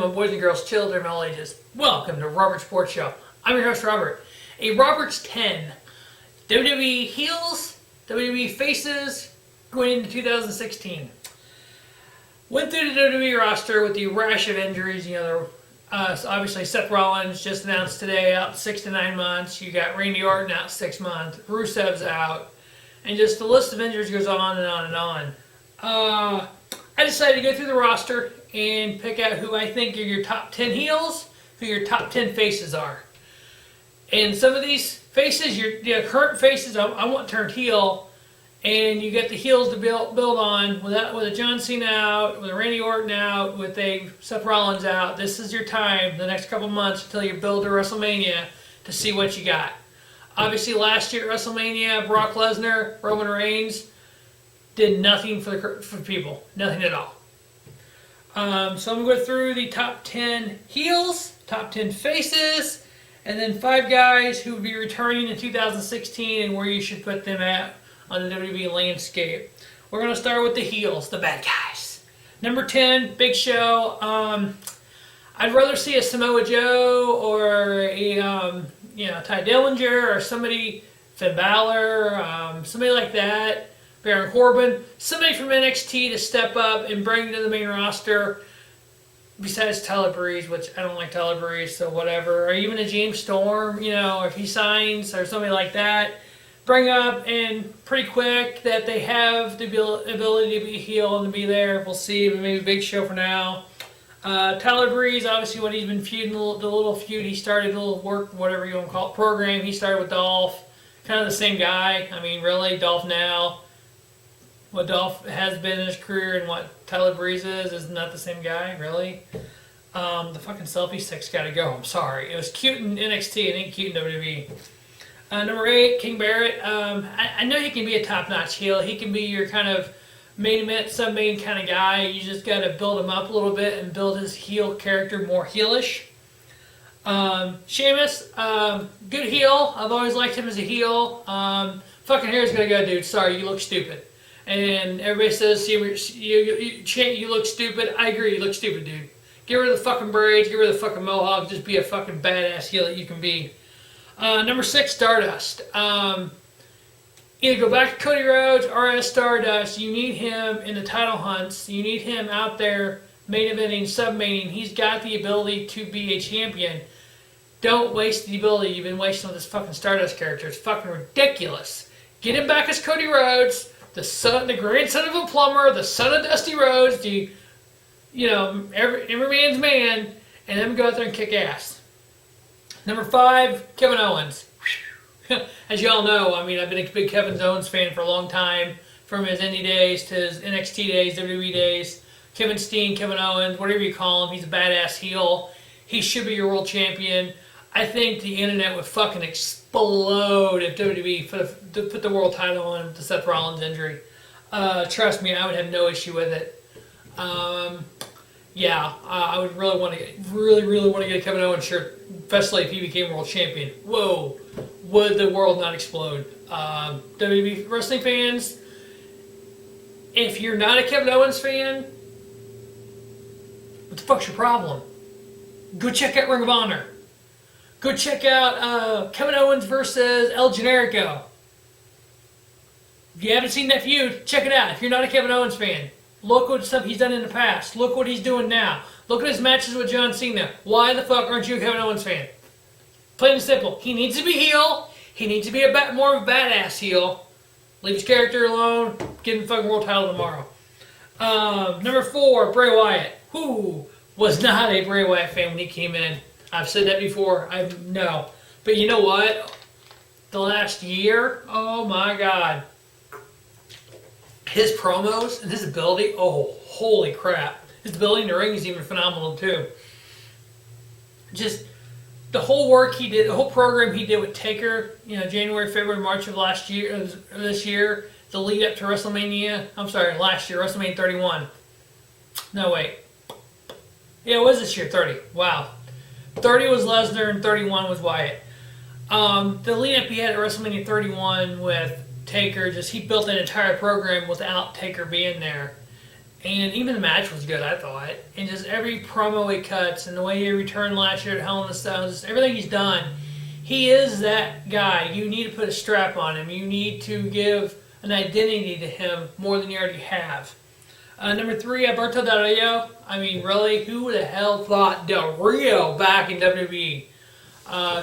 my boys and girls, children of all ages. Welcome to Robert Sports Show. I'm your host, Robert. A Robert's 10. WWE heels, WWE faces, going into 2016. Went through the WWE roster with the rash of injuries. So obviously Seth Rollins just announced today out 6 to 9 months. You got Randy Orton out 6 months. Rusev's out. And just the list of injuries goes on and on and on. I decided to go through the roster and pick out who I think are your top 10 heels, who your top 10 faces are. And some of these faces, your current faces, I want turned heel, and you get the heels to build on with a John Cena out, with a Randy Orton out, with a Seth Rollins out. This is your time, the next couple months, until you build to WrestleMania to see what you got. Obviously, last year at WrestleMania, Brock Lesnar, Roman Reigns did nothing for people, nothing at all. So I'm going to go through the top 10 heels, top 10 faces, and then 5 guys who will be returning in 2016 and where you should put them at on the WWE landscape. We're going to start with the heels, the bad guys. Number 10, Big Show. I'd rather see a Samoa Joe or a Ty Dillinger or somebody, Finn Balor, somebody like that. Baron Corbin, somebody from NXT to step up and bring to the main roster besides Tyler Breeze, which I don't like Tyler Breeze, so whatever. Or even a James Storm, if he signs or somebody like that. Bring up and pretty quick that they have the ability to be a heel and to be there. We'll see, but maybe Big Show for now. Tyler Breeze, obviously what he's been feuding, the little feud he started, the little work, whatever you want to call it, program. He started with Dolph. Kind of the same guy. I mean, really, Dolph now. What Dolph has been in his career and what Tyler Breeze is not the same guy, really. The fucking selfie stick's got to go. I'm sorry. It was cute in NXT. It ain't cute in WWE. Number 8, King Barrett. I know he can be a top-notch heel. He can be your kind of main event, sub-main kind of guy. You just got to build him up a little bit and build his heel character more heelish. Sheamus, good heel. I've always liked him as a heel. Fucking hair's got to go, dude. Sorry, you look stupid. And everybody says, you look stupid. I agree, you look stupid, dude. Get rid of the fucking braids, get rid of the fucking mohawk, just be a fucking badass heel that you can be. Number 6, Stardust. Either go back to Cody Rhodes or as Stardust. You need him in the title hunts. You need him out there main eventing, sub-maining. He's got the ability to be a champion. Don't waste the ability you've been wasting with this fucking Stardust character. It's fucking ridiculous. Get him back as Cody Rhodes. The grandson of a plumber, the son of Dusty Rhodes, every man's man, and then go out there and kick ass. Number 5, Kevin Owens. As y'all know, I've been a big Kevin Owens fan for a long time, from his indie days to his NXT days, WWE days. Kevin Steen, Kevin Owens, whatever you call him, he's a badass heel. He should be your world champion. I think the internet would fucking explode if WWE put the world title on with the Seth Rollins injury. Trust me, I would have no issue with it. I would really want to get a Kevin Owens shirt, especially if he became world champion. Whoa, would the world not explode? WWE wrestling fans, if you're not a Kevin Owens fan, what the fuck's your problem? Go check out Ring of Honor. Go check out Kevin Owens versus El Generico. If you haven't seen that feud, check it out. If you're not a Kevin Owens fan, look what stuff he's done in the past. Look what he's doing now. Look at his matches with John Cena. Why the fuck aren't you a Kevin Owens fan? Plain and simple. He needs to be heel. He needs to be more of a badass heel. Leave his character alone. Get him the fucking world title tomorrow. Number 4, Bray Wyatt. Who was not a Bray Wyatt fan when he came in. I've said that before. No. But you know what? The last year, oh my God. His promos and his ability, oh, holy crap. His ability in the ring is even phenomenal too. Just the whole work he did, the whole program he did with Taker, January, February, March of this year, the lead up to WrestleMania. I'm sorry, last year, WrestleMania 31. No, wait. Yeah, it was this year, 30. Wow. 30 was Lesnar and 31 was Wyatt. The lead up he had at WrestleMania 31 with Taker, he built an entire program without Taker being there. And even the match was good, I thought. And just every promo he cuts and the way he returned last year at Hell in a Cell, just everything he's done, he is that guy. You need to put a strap on him. You need to give an identity to him more than you already have. Number 3, Alberto Del Rio. I mean, really, who the hell thought Del Rio back in WWE?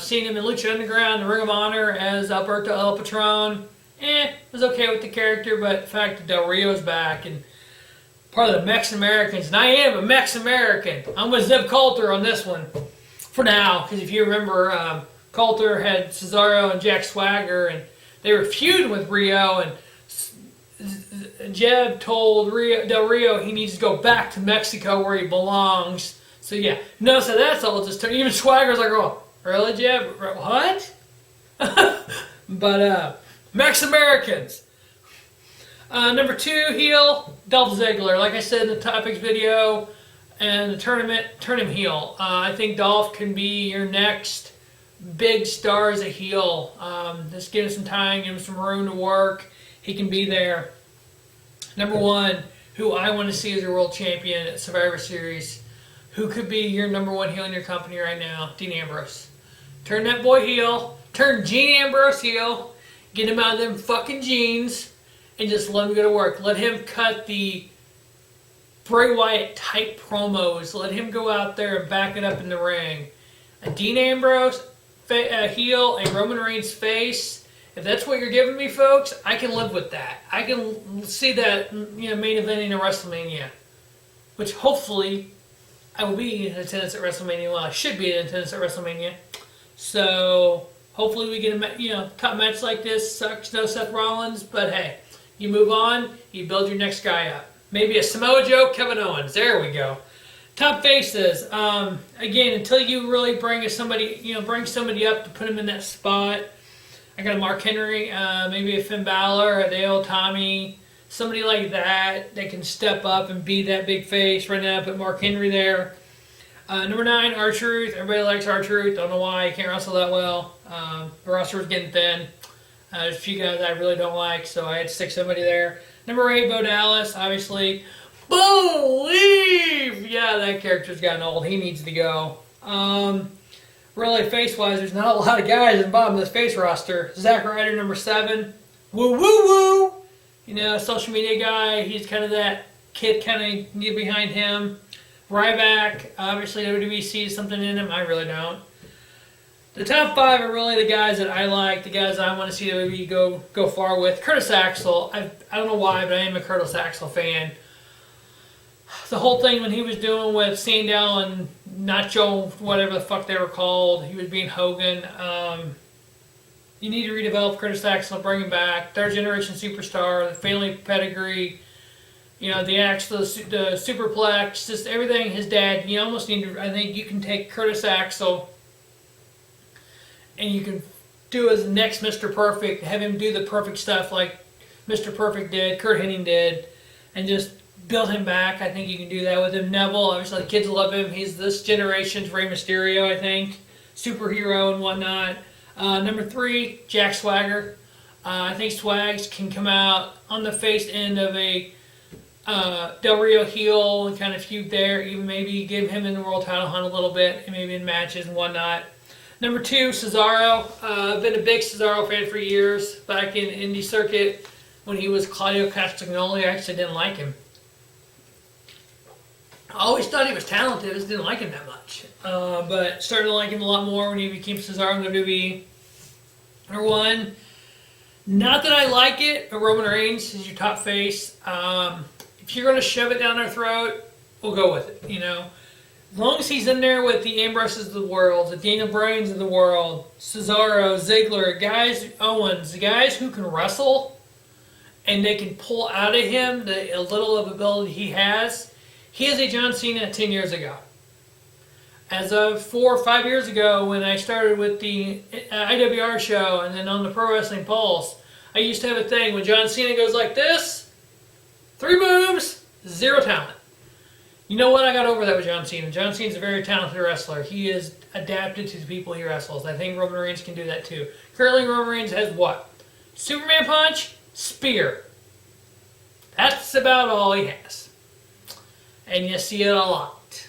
Seeing him in Lucha Underground, the Ring of Honor as Alberto El Patron, was okay with the character, but the fact that Del Rio's back and part of the Mex-Americans, and I am a Mex-American. I'm with Zeb Coulter on this one for now, because if you remember, Coulter had Cesaro and Jack Swagger, and they were feuding with Rio, and Jeb told Del Rio he needs to go back to Mexico where he belongs. So yeah, no, so that's all just even Swagger's like, oh, really, Jeb? What? But Mex-Americans. Number 2, heel, Dolph Ziggler. Like I said in the topics video and the tournament, turn him heel. I think Dolph can be your next big star as a heel. Just give him some time, give him some room to work. He can be there. Number 1, who I want to see as a world champion at Survivor Series. Who could be your number 1 heel in your company right now? Dean Ambrose. Turn that boy heel. Turn Dean Ambrose heel. Get him out of them fucking jeans. And just let him go to work. Let him cut the Bray Wyatt type promos. Let him go out there and back it up in the ring. A Dean Ambrose heel, a Roman Reigns face. If that's what you're giving me, folks, I can live with that. I can see that, main eventing at WrestleMania, which hopefully I will be in attendance at WrestleMania. Well, I should be in attendance at WrestleMania. So hopefully we get a top match like this. Sucks, no Seth Rollins, but hey, you move on. You build your next guy up. Maybe a Samoa Joe, Kevin Owens. There we go. Top faces. Again, until you really bring somebody up to put him in that spot. I got a Mark Henry, maybe a Finn Balor, a Dale Tommy, somebody like that can step up and be that big face. Right now, I put Mark Henry there. Number 9, R-Truth. Everybody likes R-Truth. Don't know why. He can't wrestle that well. The roster was getting thin. There's a few guys I really don't like, so I had to stick somebody there. Number 8, Bo Dallas, obviously. Believe! Yeah, that character's gotten old. He needs to go. Really, face-wise, there's not a lot of guys at the bottom of this face roster. Zack Ryder, number 7. Woo-woo-woo! Social media guy. He's kind of that kid kind of get behind him. Ryback, obviously WWE sees something in him. I really don't. The top 5 are really the guys that I like, the guys I want to see WWE go far with. Curtis Axel, I don't know why, but I am a Curtis Axel fan. The whole thing when he was doing with Sandow and Nacho, whatever the fuck they were called, he was being Hogan. You need to redevelop Curtis Axel, bring him back. 3rd generation superstar, the family pedigree, the Axel, the superplex, just everything his dad. You almost need to, I think you can take Curtis Axel and you can do as next Mr. Perfect, have him do the perfect stuff like Mr. Perfect did, Kurt Hennig did, and just build him back. I think you can do that with him. Neville, obviously the kids love him. He's this generation's Rey Mysterio, I think. Superhero and whatnot. Number 3, Jack Swagger. I think Swags can come out on the face end of a Del Rio heel and kind of feud there. Even maybe give him in the world title hunt a little bit, and maybe in matches and whatnot. Number 2, Cesaro. I've been a big Cesaro fan for years. Back in indie circuit when he was Claudio Castagnoli, I actually didn't like him. I always thought he was talented, I just didn't like him that much. But started to like him a lot more when he became Cesaro in WWE. Number 1, not that I like it, but Roman Reigns is your top face. If you're going to shove it down our throat, we'll go with it, As long as he's in there with the Ambroses of the world, the Daniel Bryans of the world, Cesaro, Ziggler, Owens, the guys who can wrestle, and they can pull out of him a little of ability he has. He is a John Cena 10 years ago. As of 4 or 5 years ago, when I started with the IWR show and then on the Pro Wrestling Pulse, I used to have a thing when John Cena goes like this, 3 moves, 0 talent. You know what? I got over that with John Cena. John Cena's a very talented wrestler. He is adapted to the people he wrestles. I think Roman Reigns can do that too. Currently, Roman Reigns has what? Superman punch, spear. That's about all he has. and you see it a lot.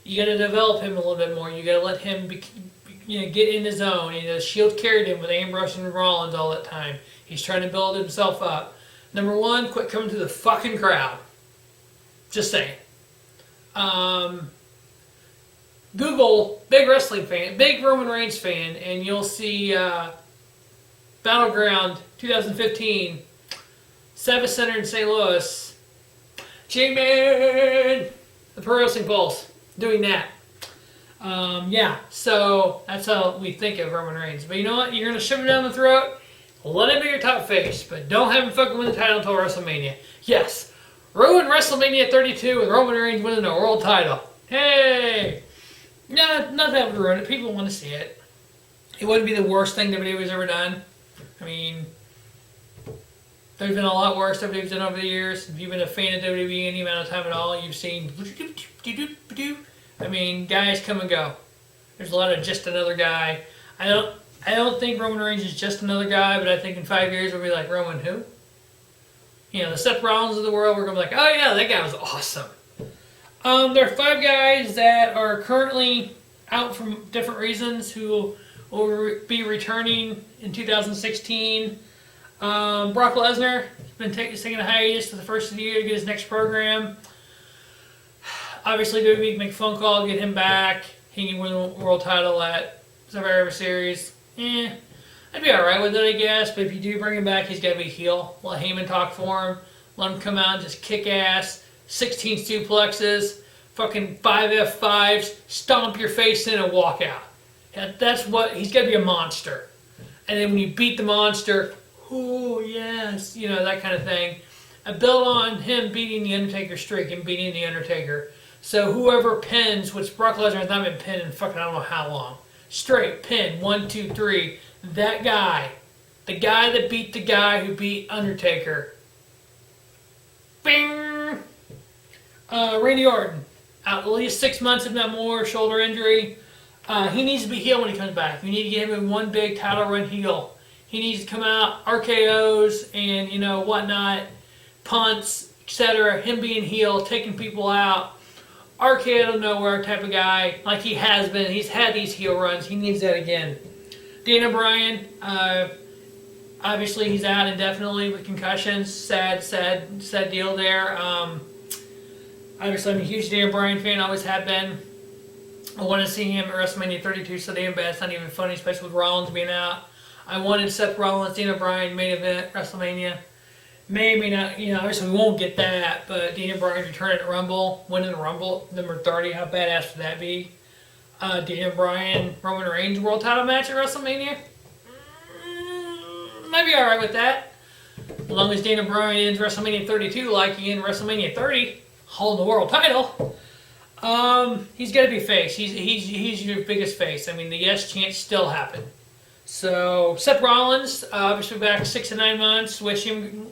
You got to develop him a little bit more. You got to let him get in his zone. Shield carried him with Ambrose and Rollins all that time. He's trying to build himself up. Number one, quit coming to the fucking crowd. Just saying. Google big wrestling fan, big Roman Reigns fan, and you'll see Battleground 2015, Savvis Center in St. Louis. J-Man, the Pro Wrestling Pulse, doing that. So that's how we think of Roman Reigns. But you know what? You're going to shove him down the throat, let him be your top face, but don't have him fucking win the title until WrestleMania. Yes, ruin WrestleMania 32 with Roman Reigns winning the world title. Hey! Not that would ruin it. People want to see it. It wouldn't be the worst thing WWE's ever done. I mean, there's been a lot worse WWE's done over the years. If you've been a fan of WWE any amount of time at all, you've seen... I mean, guys come and go. There's a lot of just another guy. I don't think Roman Reigns is just another guy, but I think in 5 years we'll be like, Roman who? The Seth Rollins of the world, we're going to be like, oh yeah, that guy was awesome. There are 5 guys that are currently out for different reasons who will be returning in 2016. Brock Lesnar has been taking a hiatus for the first of the year to get his next program. Obviously, WWE can make a phone call to get him back. He can win the world title at Survivor Series. I'd be alright with it, I guess. But if you do bring him back, he's got to be a heel. Let Heyman talk for him. Let him come out and just kick ass. 16 suplexes, fucking 5 F5s, stomp your face in and walk out. That's what, he's got to be a monster. And then when you beat the monster, oh yes, that kind of thing. I build on him beating the Undertaker streak and beating the Undertaker. So whoever pins, which Brock Lesnar has not been pinned in fucking I don't know how long. Straight pin, 1, 2, 3. That guy, the guy that beat the guy who beat Undertaker. Bing! Randy Orton, out at least 6 months, if not more, shoulder injury. He needs to be heel when he comes back. You need to get him in one big title run heel. He needs to come out, RKOs and, whatnot, punts, etc. Him being heel, taking people out. RKO out of nowhere type of guy, like he has been. He's had these heel runs. He needs that again. Daniel Bryan, obviously he's out indefinitely with concussions. Sad deal there. Obviously, I'm a huge Daniel Bryan fan, always have been. I want to see him at WrestleMania 32 so damn bad. It's not even funny, especially with Rollins being out. I wanted Seth Rollins, Daniel Bryan, main event, WrestleMania. May not, obviously we won't get that, but Daniel Bryan returning at Rumble, winning the Rumble, number 30, how badass would that be? Daniel Bryan, Roman Reigns world title match at WrestleMania? Might be alright with that. As long as Daniel Bryan ends WrestleMania 32 like he ended WrestleMania 30. Holding the world title. He's got to be face. He's your biggest face. I mean, the yes chance still happen. So Seth Rollins, obviously back 6 to 9 months. Wish him,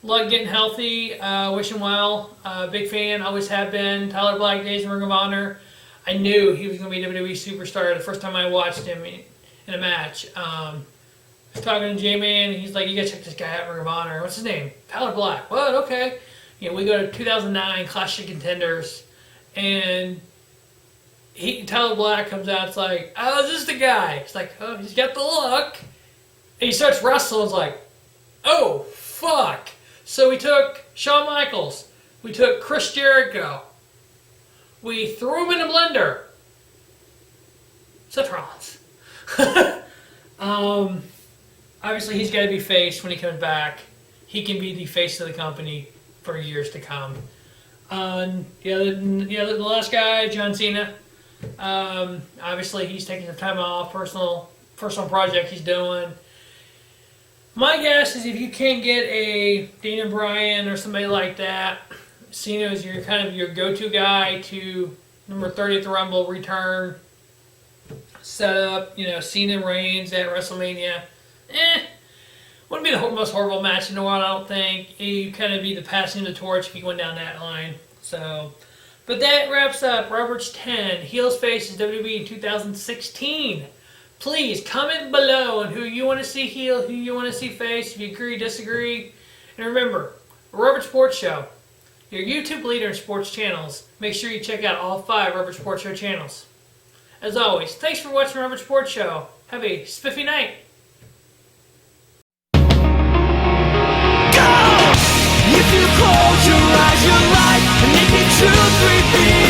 luck getting healthy. Wish him well. Big fan, always have been. Tyler Black days in Ring of Honor. I knew he was going to be a WWE superstar the first time I watched him in a match. I was talking to J-Man. He's like, you got to check this guy out in Ring of Honor. What's his name? Tyler Black. What? Okay. We go to 2009 Clash of Contenders, and Tyler Black comes out. It's like, oh, is this the guy? It's like, oh, he's got the look. And he starts wrestling. It's like, oh, fuck. So we took Shawn Michaels. We took Chris Jericho. We threw him in a blender. Seth Rollins. Obviously, he's got to be face when he comes back. He can be the face of the company for years to come. The last guy, John Cena. Obviously, he's taking some time off, personal project he's doing. My guess is if you can't get a Daniel Bryan or somebody like that, Cena is your kind of your go-to guy to number 30 at the Rumble return. Set up, Cena Reigns at WrestleMania. Wouldn't be the most horrible match in the world, I don't think. You kind of be the passing of the torch if you went down that line. So, but that wraps up Robert's 10 Heels Faces WWE in 2016. Please comment below on who you want to see heel, who you want to see face, if you agree, disagree. And remember, Robert Sports Show, your YouTube leader in sports channels. Make sure you check out all 5 Robert Sports Show channels. As always, thanks for watching Robert Sports Show. Have a spiffy night. If you close your eyes, you're right, and if you 2, 3 feet